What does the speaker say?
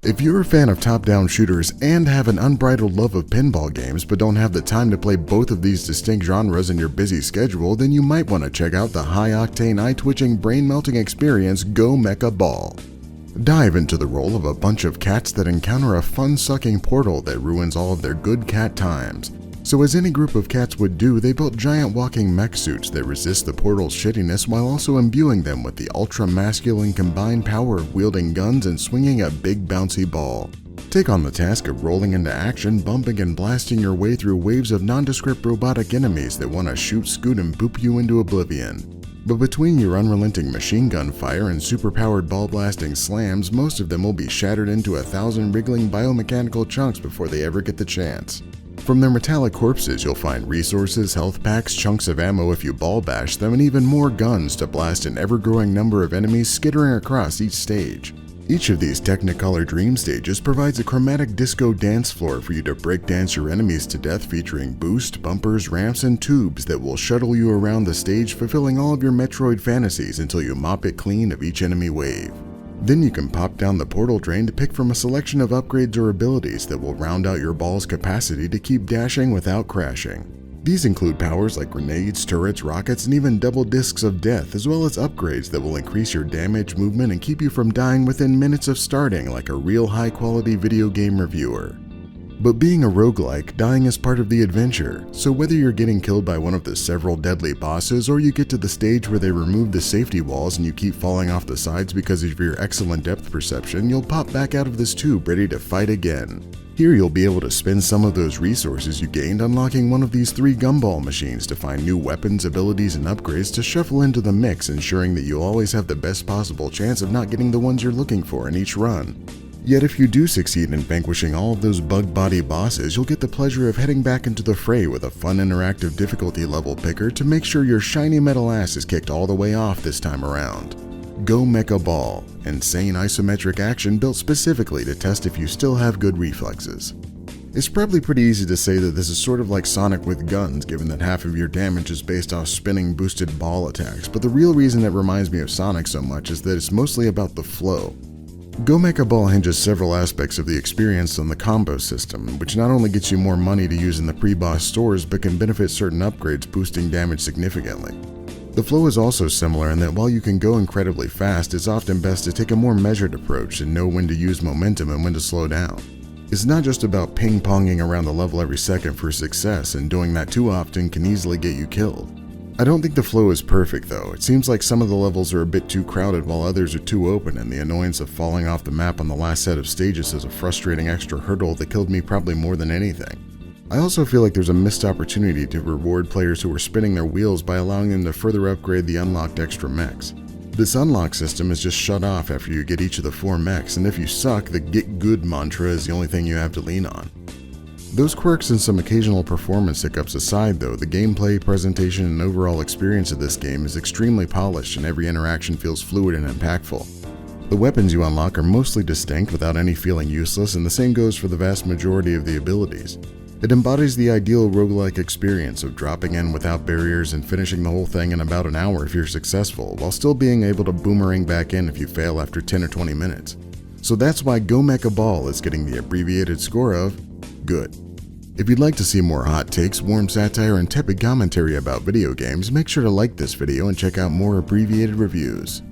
If you're a fan of top-down shooters and have an unbridled love of pinball games but don't have the time to play both of these distinct genres in your busy schedule, then you might want to check out the high-octane, eye-twitching, brain-melting experience Go Mecha Ball. Dive into the role of a bunch of cats that encounter a fun-sucking portal that ruins all of their good cat times. So as any group of cats would do, they built giant walking mech suits that resist the portal's shittiness while also imbuing them with the ultra-masculine combined power of wielding guns and swinging a big bouncy ball. Take on the task of rolling into action, bumping and blasting your way through waves of nondescript robotic enemies that want to shoot, scoot, and boop you into oblivion. But between your unrelenting machine gun fire and superpowered ball-blasting slams, most of them will be shattered into 1,000 wriggling biomechanical chunks before they ever get the chance. From their metallic corpses, you'll find resources, health packs, chunks of ammo if you ball bash them, and even more guns to blast an ever-growing number of enemies skittering across each stage. Each of these Technicolor Dream stages provides a chromatic disco dance floor for you to breakdance your enemies to death, featuring boost, bumpers, ramps, and tubes that will shuttle you around the stage, fulfilling all of your Metroid fantasies until you mop it clean of each enemy wave. Then you can pop down the portal drain to pick from a selection of upgrades or abilities that will round out your ball's capacity to keep dashing without crashing. These include powers like grenades, turrets, rockets, and even double discs of death, as well as upgrades that will increase your damage, movement, and keep you from dying within minutes of starting like a real high-quality video game reviewer. But being a roguelike, dying is part of the adventure, so whether you're getting killed by one of the several deadly bosses or you get to the stage where they remove the safety walls and you keep falling off the sides because of your excellent depth perception, you'll pop back out of this tube ready to fight again. Here you'll be able to spend some of those resources you gained unlocking one of these 3 gumball machines to find new weapons, abilities, and upgrades to shuffle into the mix, ensuring that you'll always have the best possible chance of not getting the ones you're looking for in each run. Yet if you do succeed in vanquishing all of those bug body bosses, you'll get the pleasure of heading back into the fray with a fun interactive difficulty level picker to make sure your shiny metal ass is kicked all the way off this time around. Go Mecha Ball, insane isometric action built specifically to test if you still have good reflexes. It's probably pretty easy to say that this is sort of like Sonic with guns, given that half of your damage is based off spinning boosted ball attacks, but the real reason it reminds me of Sonic so much is that it's mostly about the flow. Go Mecha Ball hinges several aspects of the experience on the combo system, which not only gets you more money to use in the pre-boss stores, but can benefit certain upgrades, boosting damage significantly. The flow is also similar in that while you can go incredibly fast, it's often best to take a more measured approach and know when to use momentum and when to slow down. It's not just about ping-ponging around the level every second for success, and doing that too often can easily get you killed. I don't think the flow is perfect though. It seems like some of the levels are a bit too crowded while others are too open, and the annoyance of falling off the map on the last set of stages is a frustrating extra hurdle that killed me probably more than anything. I also feel like there's a missed opportunity to reward players who are spinning their wheels by allowing them to further upgrade the unlocked extra mechs. This unlock system is just shut off after you get each of the 4 mechs, and if you suck, the get good mantra is the only thing you have to lean on. Those quirks and some occasional performance hiccups aside though, the gameplay, presentation, and overall experience of this game is extremely polished and every interaction feels fluid and impactful. The weapons you unlock are mostly distinct without any feeling useless, and the same goes for the vast majority of the abilities. It embodies the ideal roguelike experience of dropping in without barriers and finishing the whole thing in about an hour if you're successful, while still being able to boomerang back in if you fail after 10 or 20 minutes. So that's why Go Mecha Ball is getting the abbreviated score of good. If you'd like to see more hot takes, warm satire, and tepid commentary about video games, make sure to like this video and check out more abbreviated reviews.